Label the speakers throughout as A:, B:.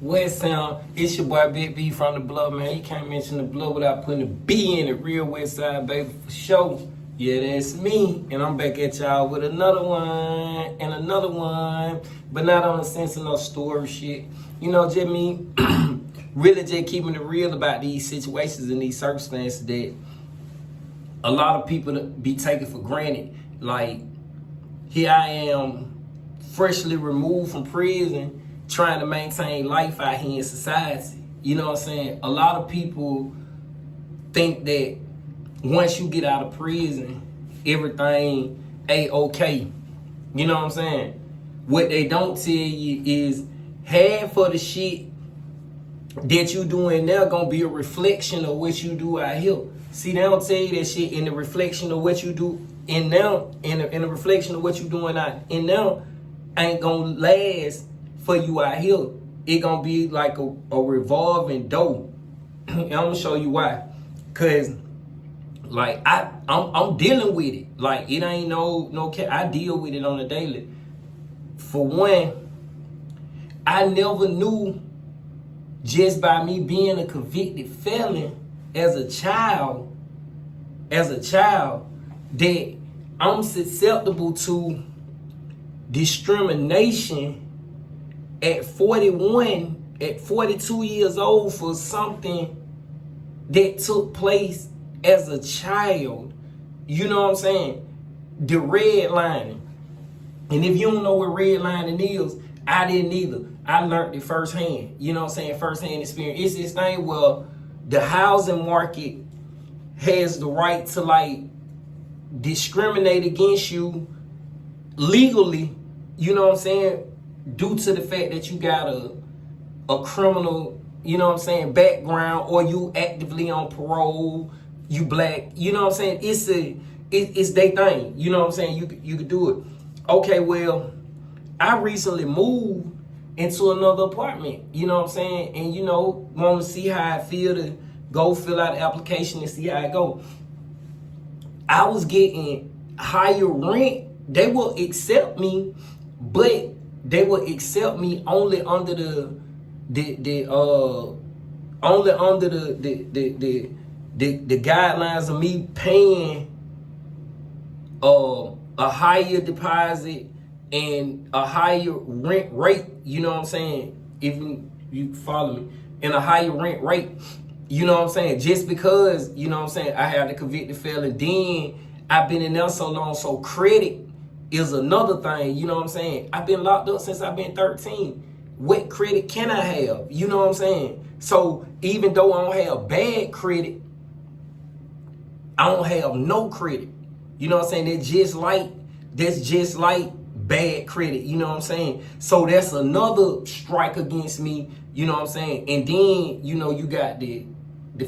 A: West Sound, it's your boy Big B from the Blood, man. You can't mention the Blood without putting a B in it. Real West Side, baby, for sure. Yeah, that's me. And I'm back at y'all with another one and another one. But not on the sense of no story shit. You know, just me really just keeping it real about these situations and these circumstances that a lot of people be taking for granted. Like, here I am, freshly removed from prison, trying to maintain life out here in society. You know what I'm saying? A lot of people think that once you get out of prison, everything ain't okay. You know what I'm saying? What they don't tell you is half of the shit that you doing there gonna be a reflection of what you do out here. See, they don't tell you that shit in the reflection of what you do in now, in the reflection of what you doing out in now ain't gonna last for you out here. It gonna be like a revolving door. And I'm gonna show you why. Cause like I'm dealing with it. Like it ain't no I deal with it on a daily. For one, I never knew just by me being a convicted felon as a child that I'm susceptible to discrimination at 41, at 42 years old for something that took place as a child. You know what I'm saying? The redlining. And if you don't know what redlining is, I didn't either. I learned it firsthand. You know what I'm saying? Firsthand experience. It's this thing where the housing market has the right to like discriminate against you legally, you know what I'm saying, due to the fact that you got a criminal, you know what I'm saying, background, or you actively on parole, you black, you know what I'm saying, it's their thing, you know what I'm saying, you could do it. Okay, well, I recently moved into another apartment, you know what I'm saying, and you know, want to see how I feel to go fill out the application and see how it go. I was getting higher rent. They will accept me, but they will accept me only under the guidelines of me paying a higher deposit and a higher rent rate. You know what I'm saying? If you follow me, and a higher rent rate. You know what I'm saying? Just because, you know what I'm saying, I have the convicted felon, then I've been in there so long, so credit is another thing, you know what I'm saying? I've been locked up since I've been 13. What credit can I have? You know what I'm saying? So even though I don't have bad credit, I don't have no credit. You know what I'm saying? That's just like bad credit, you know what I'm saying? So that's another strike against me, you know what I'm saying? And then, you know, you got the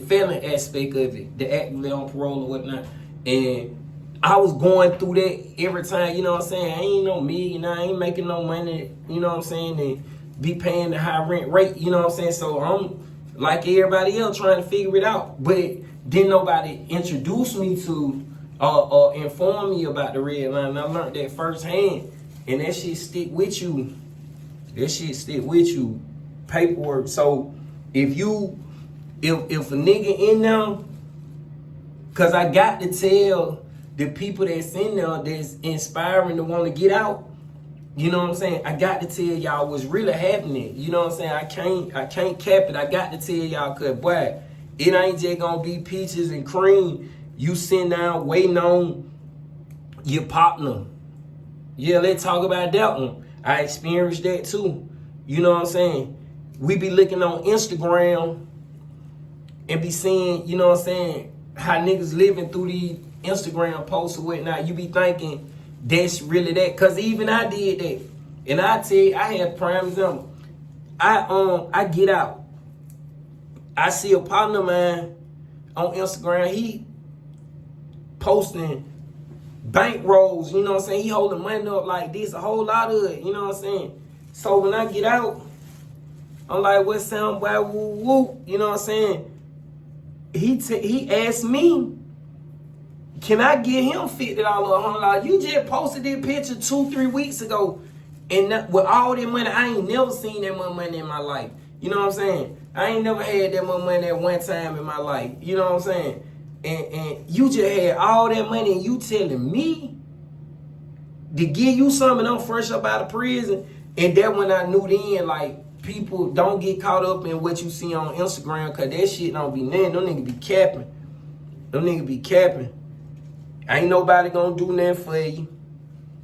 A: felon aspect of it, the actively on parole or whatnot. And I was going through that every time, you know what I'm saying? I ain't no millionaire, I ain't making no money, you know what I'm saying? And be paying the high rent rate, you know what I'm saying? So I'm like everybody else trying to figure it out. But didn't nobody introduce me to or inform me about the red line. And I learned that firsthand. And that shit stick with you. That shit stick with you. Paperwork. So if a nigga in there, cause I got to tell the people that's in there that's inspiring to want to get out, you know what I'm saying? I got to tell y'all what's really happening. You know what I'm saying? I can't cap it. I got to tell y'all, cause boy, it ain't just gonna be peaches and cream. You sitting down waiting on your partner. Yeah, let's talk about that one. I experienced that too. You know what I'm saying? We be looking on Instagram and be seeing, you know what I'm saying, how niggas living through these Instagram posts or whatnot. You be thinking that's really that. Cause even I did that. And I tell you, I had prime example. I get out. I see a partner of mine on Instagram. He posting bank rolls, you know what I'm saying? He holding money up like this, a whole lot of it, you know what I'm saying? So when I get out, I'm like, what sound boy, woo woo, you know what I'm saying? He asked me, can I get him $50 or $100? You just posted this picture 2-3 weeks ago, and with all that money, I ain't never seen that much money in my life. You know what I'm saying? I ain't never had that much money at one time in my life. You know what I'm saying? And you just had all that money and you telling me to give you something, I'm fresh up out of prison. And that when I knew then, like, people don't get caught up in what you see on Instagram, because that shit don't be nothing. Them niggas be capping. Them niggas be capping. Ain't nobody gonna do nothing for you.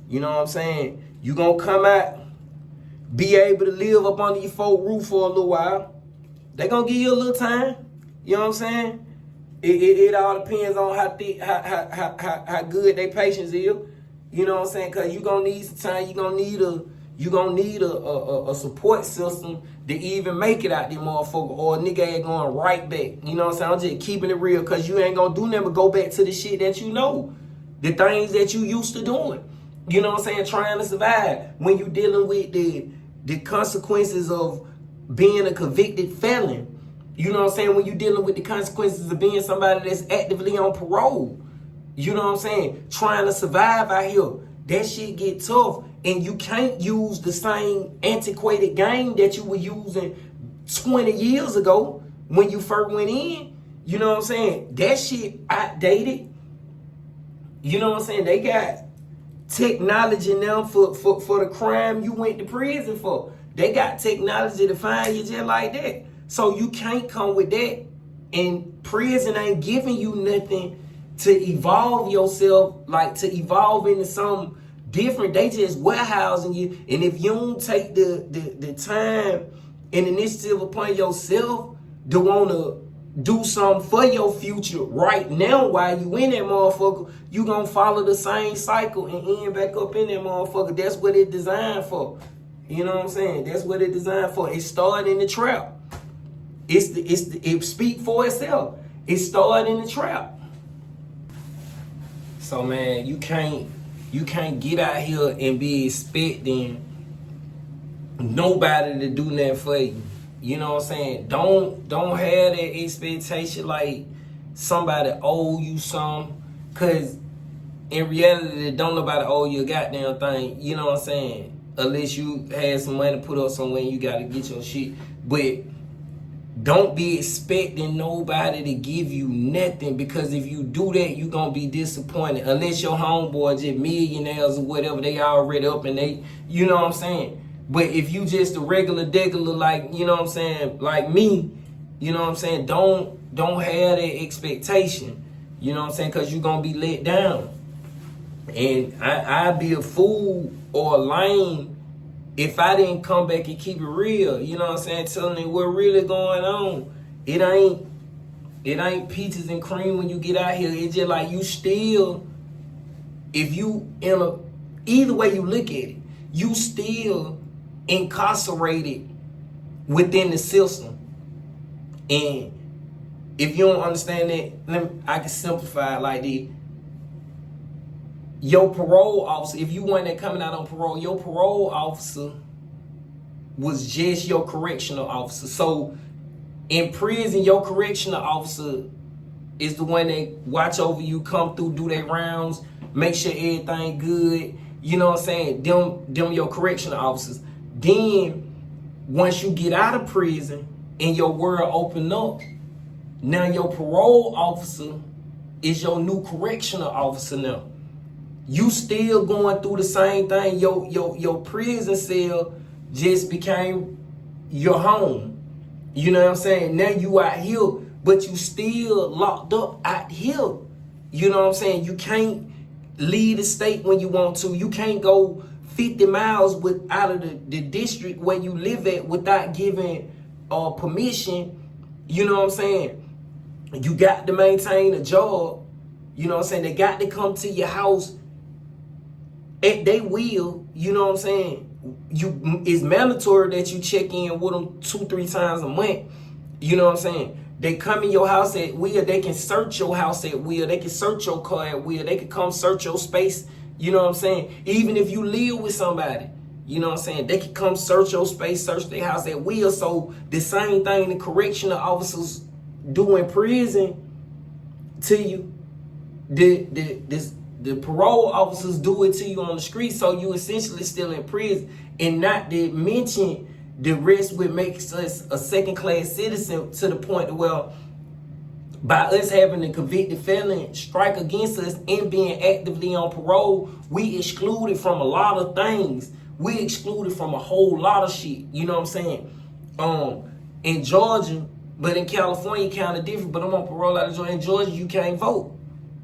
A: You know what I'm saying? You gonna come out, be able to live up under your folk roof for a little while. They gonna give you a little time. You know what I'm saying? It all depends on how good their patience is. You know what I'm saying? Cause you gonna need some time. You gonna need a support system to even make it out there, motherfucker. Or a nigga ain't going right back. You know what I'm saying? I'm just keeping it real, cause you ain't gonna do nothing but go back to the shit that you know, the things that you used to doing. You know what I'm saying? Trying to survive when you dealing with the consequences of being a convicted felon. You know what I'm saying? When you dealing with the consequences of being somebody that's actively on parole. You know what I'm saying? Trying to survive out here. That shit get tough. And you can't use the same antiquated game that you were using 20 years ago when you first went in. You know what I'm saying? That shit outdated. You know what I'm saying? They got technology now for the crime you went to prison for. They got technology to find you just like that. So you can't come with that. And prison ain't giving you nothing to evolve yourself, like to evolve into something different. They just warehousing you. And if you don't take the time and initiative upon yourself to want to do something for your future right now while you in that motherfucker, you gonna follow the same cycle and end back up in that motherfucker. That's what it designed for. You know what I'm saying? That's what it designed for. It started in the trap. It speak for itself. It started in the trap. So man, you can't get out here and be expecting nobody to do nothing for you. You know what I'm saying? Don't have that expectation like somebody owe you something, cause in reality, don't nobody owe you a goddamn thing. You know what I'm saying? Unless you had some money put up somewhere and you gotta get your shit. But don't be expecting nobody to give you nothing, because if you do that, you gonna be disappointed. Unless your homeboy just millionaires or whatever, they already up and they, you know what I'm saying? But if you just a regular degular, like, you know what I'm saying, like me, you know what I'm saying, don't have that expectation. You know what I'm saying? Because you're gonna be let down. And I'd be a fool or a lame if I didn't come back and keep it real. You know what I'm saying? Telling you what really going on. It ain't peaches and cream when you get out here. It's just like you still, if you either way you look at it, you still incarcerated within the system. And if you don't understand that, I can simplify it like this. Your parole officer, if you weren't coming out on parole, your parole officer was just your correctional officer. So in prison, your correctional officer is the one that watch over you, come through, do their rounds, make sure everything good. You know what I'm saying? Them your correctional officers. Then once you get out of prison and your world open up, now your parole officer is your new correctional officer now. You still going through the same thing. Your prison cell just became your home. You know what I'm saying? Now you out here, but you still locked up out here. You know what I'm saying? You can't leave the state when you want to. You can't go 50 miles out of the district where you live at without giving permission. You know what I'm saying? You got to maintain a job. You know what I'm saying? They got to come to your house. They will, you know what I'm saying? It's mandatory that you check in with them 2-3 times a month. You know what I'm saying? They come in your house at will. They can search your house at will. They can search your car at will. They can come search your space. You know what I'm saying? Even if you live with somebody, you know what I'm saying? They can come search your space, search their house at will. So the same thing the correctional officers do in prison to you, the parole officers do it to you on the street. So you essentially still in prison. And not to mention the rest would make us a second-class citizen to the point where by us having a convicted felon strike against us and being actively on parole, we excluded from a lot of things. We excluded from a whole lot of shit. You know what I'm saying? In Georgia, but in California, kind of different. But I'm on parole out of Georgia. In Georgia, you can't vote.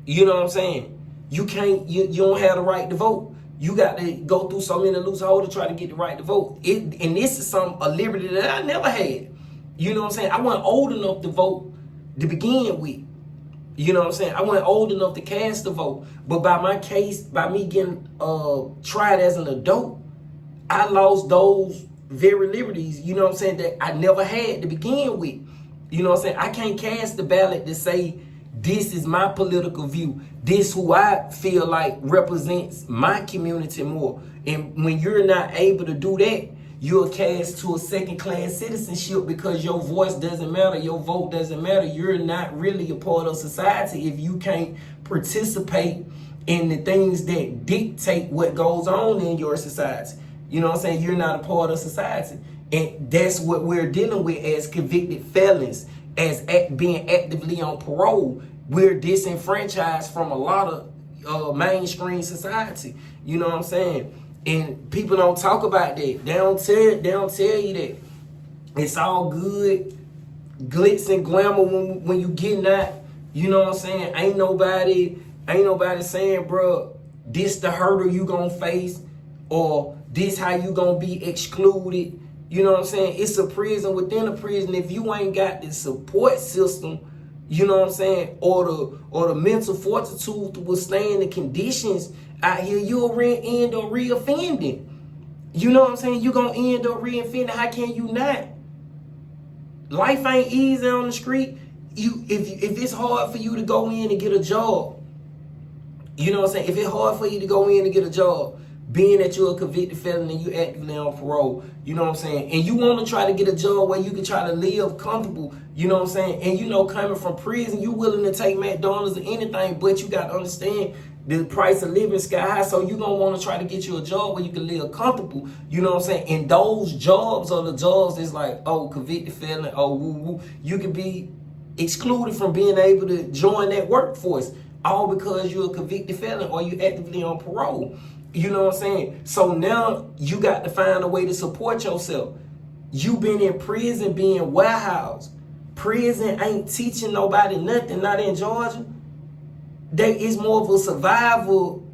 A: You know what I'm saying? You can't. You don't have the right to vote. You got to go through so many loopholes to try to get the right to vote. And this is a liberty that I never had. You know what I'm saying? I wasn't old enough to vote to begin with. You know what I'm saying? I wasn't old enough to cast the vote. But by my case, by me getting tried as an adult, I lost those very liberties, you know what I'm saying, that I never had to begin with. You know what I'm saying? I can't cast the ballot to say, this is my political view. This who I feel like represents my community more. And when you're not able to do that, you're cast to a second-class citizenship because your voice doesn't matter, your vote doesn't matter. You're not really a part of society if you can't participate in the things that dictate what goes on in your society. You know what I'm saying? You're not a part of society. And that's what we're dealing with as convicted felons, as being actively on parole. We're disenfranchised from a lot of mainstream society. You know what I'm saying? And people don't talk about that. They don't tell you that. It's all good, glitz and glamour when you getting out. You know what I'm saying? Ain't nobody saying, bro, this the hurdle you gonna face, or this how you gonna be excluded. You know what I'm saying? It's a prison within a prison. If you ain't got the support system, you know what I'm saying, or the mental fortitude to withstand the conditions out here, you'll end up reoffending. You know what I'm saying? You're gonna end up reoffending. How can you not? Life ain't easy on the street. If it's hard for you to go in and get a job, you know what I'm saying? If it's hard for you to go in and get a job, being that you're a convicted felon and you actively on parole, you know what I'm saying? And you want to try to get a job where you can try to live comfortable, you know what I'm saying? And you know, coming from prison, you willing to take McDonald's or anything, but you got to understand the price of living sky high, so you gonna want to try to get you a job where you can live comfortable, you know what I'm saying? And those jobs are the jobs that's like, oh, convicted felon, oh, woo woo. You can be excluded from being able to join that workforce, all because you're a convicted felon or you actively on parole. You know what I'm saying? So now you got to find a way to support yourself. You been in prison being warehoused. Prison ain't teaching nobody nothing, not in Georgia. It's more of a survival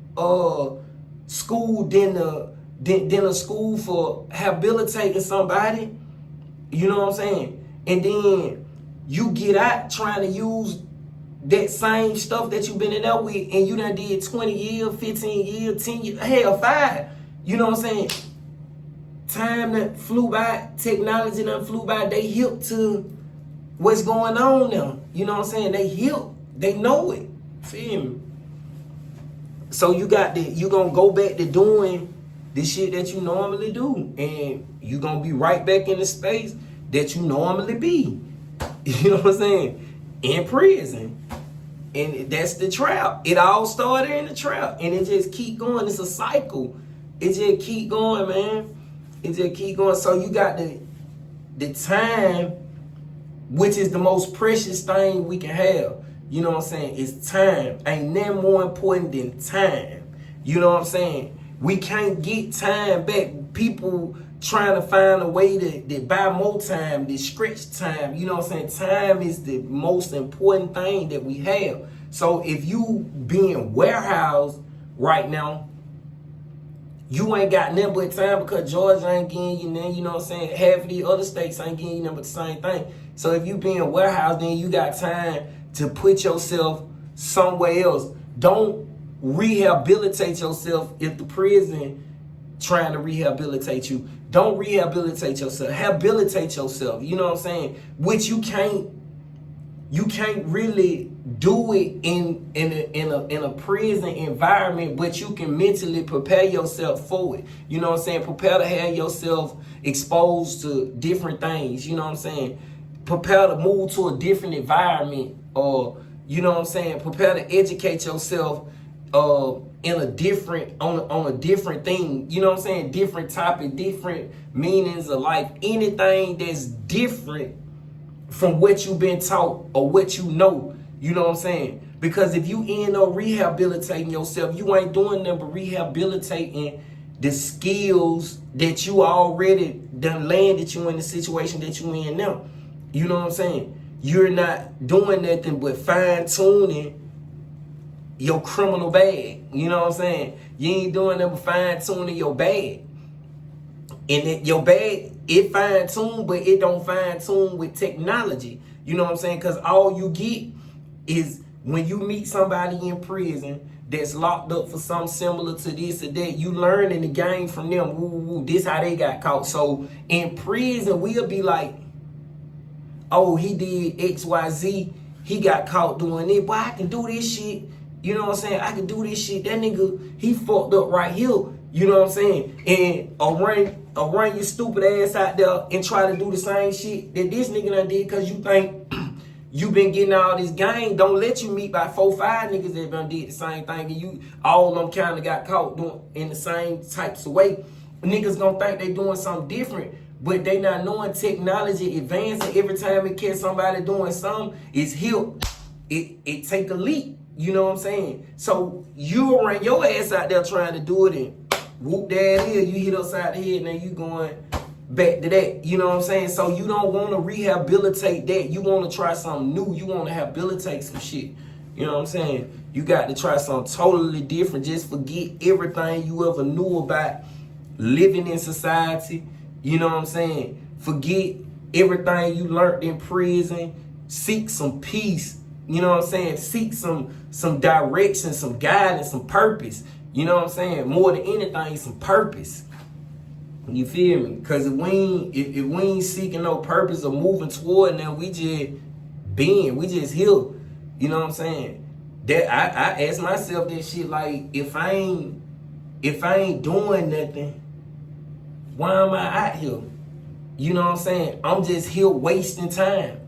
A: school than a school for rehabilitating somebody. You know what I'm saying? And then you get out trying to use that same stuff that you've been in there with, and you done did 20 years, 15 years, 10 years, hell, 5. You know what I'm saying? Time that flew by, technology that flew by, they hip to what's going on now. You know what I'm saying? They hip, they know it. Feel me? So you gonna go back to doing the shit that you normally do, and you gonna be right back in the space that you normally be. You know what I'm saying? In prison. And that's the trap. It all started in the trap, and it just keep going. It's a cycle. It just keep going, man. It just keep going. So you got the time, which is the most precious thing we can have. You know what I'm saying? It's time. Ain't nothing more important than time. You know what I'm saying? We can't get time back. People trying to find a way to buy more time, to stretch time. You know what I'm saying? Time is the most important thing that we have. So if you being warehoused right now, you ain't got nothing but time because Georgia ain't getting you nothing. You know what I'm saying? Half of the other states ain't getting you nothing but the same thing. So if you being warehoused, then you got time to put yourself somewhere else. Don't rehabilitate yourself if the prison trying to rehabilitate you. Don't rehabilitate yourself. Habilitate yourself. You know what I'm saying? Which you can't really do it in a prison environment, but you can mentally prepare yourself for it. You know what I'm saying? Prepare to have yourself exposed to different things. You know what I'm saying? Prepare to move to a different environment, or you know what I'm saying? Prepare to educate yourself in a different, on a different thing. You know what I'm saying? Different topic, different meanings of life. Anything that's different from what you've been taught or what you know. You know what I'm saying? Because if you end up rehabilitating yourself, you ain't doing nothing but rehabilitating the skills that you already done landed you in the situation that you in now. You know what I'm saying? You're not doing nothing but fine-tuning your criminal bag. You know what I'm saying? You ain't doing nothing but fine-tuning your bag. And your bag, it fine-tuned, but it don't fine-tune with technology. You know what I'm saying? Because all you get is when you meet somebody in prison that's locked up for something similar to this or that, you learn in the game from them. Woo, this how they got caught. So in prison, we'll be like, oh, he did XYZ. He got caught doing it. Boy, I can do this shit. You know what I'm saying? I can do this shit. That nigga, he fucked up right here. You know what I'm saying? And I'll run your stupid ass out there and try to do the same shit that this nigga done did because you think you been getting all this game. Don't let you meet by 4-5 niggas that done did the same thing. And you, all of them kind of got caught doing in the same types of way. Niggas gonna think they doing something different, but they not knowing technology advancing. Every time it catch somebody doing something, it's hip. It take a leap. You know what I'm saying? So you run your ass out there trying to do it and whoop that here, you hit upside the head, and then you going back to that. You know what I'm saying? So you don't want to rehabilitate that. You want to try something new. You want to rehabilitate some shit. You know what I'm saying? You got to try something totally different. Just forget everything you ever knew about living in society. You know what I'm saying? Forget everything you learned in prison. Seek some peace. You know what I'm saying? Seek some direction, some guidance, some purpose. You know what I'm saying? More than anything, some purpose. You feel me? Because if we ain't seeking no purpose or moving toward now, we just we just here. You know what I'm saying? That I ask myself that shit, like, if I ain't doing nothing, why am I out here? You know what I'm saying? I'm just here wasting time.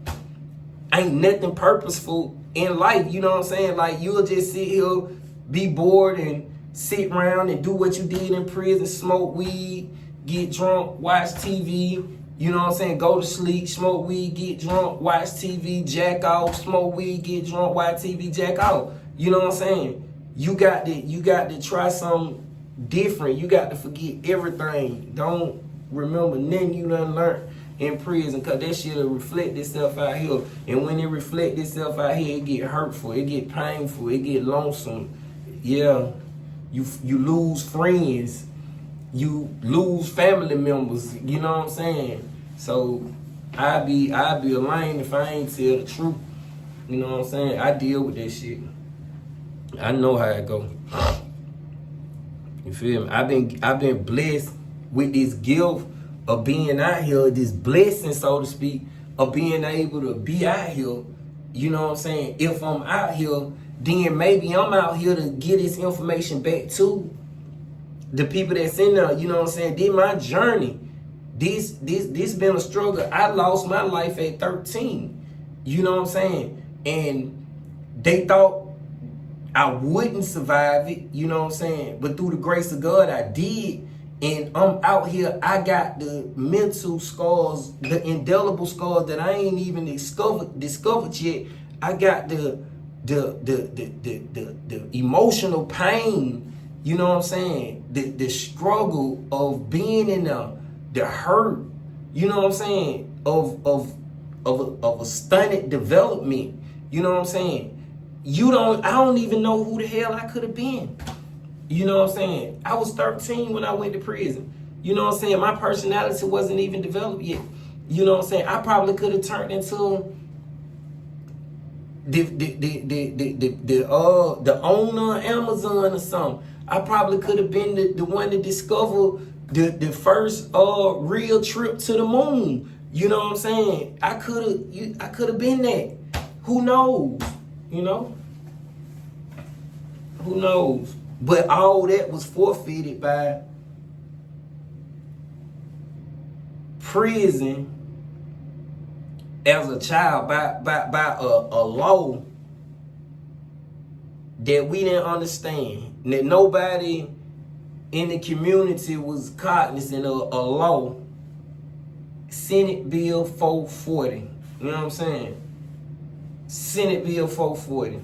A: Ain't nothing purposeful in life. You know what I'm saying? Like, you'll just sit here, be bored, and sit around and do what you did in prison, smoke weed, get drunk, watch TV, you know what I'm saying? Go to sleep, smoke weed, get drunk, watch TV, jack off, smoke weed, get drunk, watch TV, jack off. You know what I'm saying? You got to try something different. You got to forget everything. Don't remember nothing you done learned in prison, because that shit will reflect itself out here. And when it reflect itself out here, it get hurtful, it get painful, it get lonesome. Yeah, you lose friends, you lose family members, you know what I'm saying? So I'd be a lame if I ain't tell the truth. You know what I'm saying? I deal with that shit. I know how it go. You feel me? I've been blessed with this gift of being out here, this blessing, so to speak, of being able to be out here. You know what I'm saying? If I'm out here, then maybe I'm out here to get this information back to the people that's in there. You know what I'm saying? Did my journey. This been a struggle. I lost my life at 13. You know what I'm saying? And they thought I wouldn't survive it. You know what I'm saying? But through the grace of God, I did. And I'm out here. I got the mental scars, the indelible scars that I ain't even discovered yet. I got the emotional pain. You know what I'm saying? The struggle of being in the hurt. You know what I'm saying? Of a stunted development. You know what I'm saying? I don't even know who the hell I could have been. You know what I'm saying? I was 13 when I went to prison. You know what I'm saying? My personality wasn't even developed yet. You know what I'm saying? I probably could have turned into the owner of Amazon or something. I probably could have been the one to discover the first real trip to the moon. You know what I'm saying? I could have been that. Who knows? You know? Who knows? But all that was forfeited by prison as a child, by a law that we didn't understand, that nobody in the community was cognizant of a law, Senate Bill 440. You know what I'm saying? Senate Bill 440.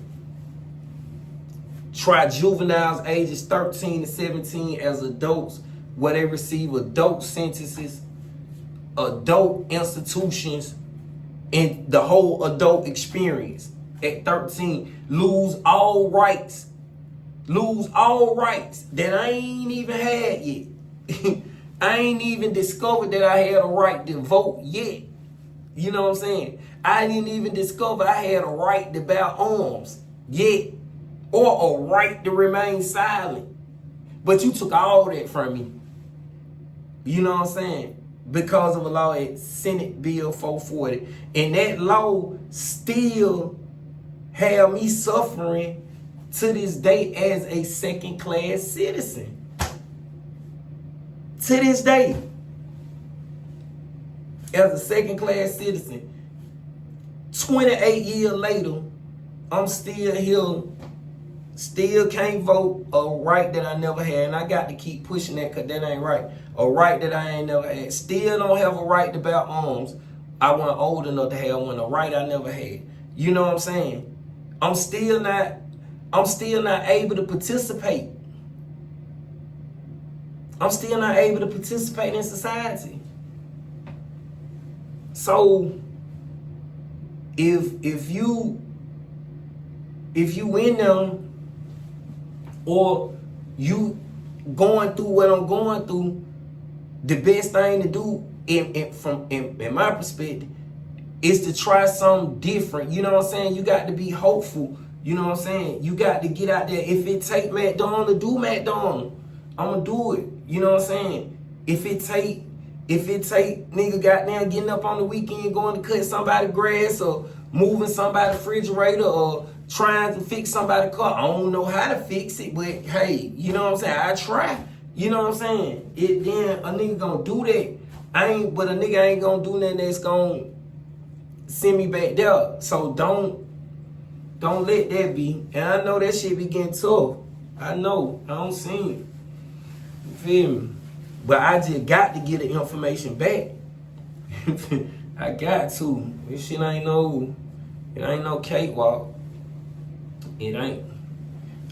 A: Try juveniles ages 13 to 17 as adults where they receive adult sentences, adult institutions, and the whole adult experience. At 13, lose all rights that I ain't even had yet. I ain't even discovered that I had a right to vote yet. You know what I'm saying? I didn't even discover I had a right to bear arms yet, or a right to remain silent. But you took all that from me. You know what I'm saying? Because of a law at Senate Bill 440. And that law still have me suffering to this day as a second-class citizen. To this day. As a second-class citizen. 28 years later, I'm still here. Still can't vote, a right that I never had. And I got to keep pushing that because that ain't right. A right that I ain't never had. Still don't have a right to bear arms. I wasn't old enough to have one. A right I never had. You know what I'm saying? I'm still not able to participate. I'm still not able to participate in society. So if you in them, or you going through what I'm going through, the best thing to do in my perspective is to try something different. You know what I'm saying? You got to be hopeful. You know what I'm saying? You got to get out there. If it take McDonald to do McDonald, I'm gonna do it. You know what I'm saying? If it take nigga goddamn getting up on the weekend going to cut somebody's grass or moving somebody's refrigerator or trying to fix somebody's car. I don't know how to fix it, but hey, you know what I'm saying? I try. You know what I'm saying? Then a nigga gonna do that. But a nigga ain't gonna do nothing that's gonna send me back there. So don't let that be. And I know that shit be getting tough. I know. I don't see it. You feel me? But I just got to get the information back. I got to. This shit ain't no cakewalk. It ain't.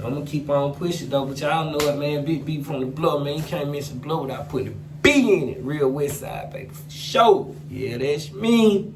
A: I'm gonna keep on pushing though, but y'all know it, man. Big B from the blood, man. You can't mention blood without putting a B in it. Real West Side, baby. For sure. Yeah, that's me.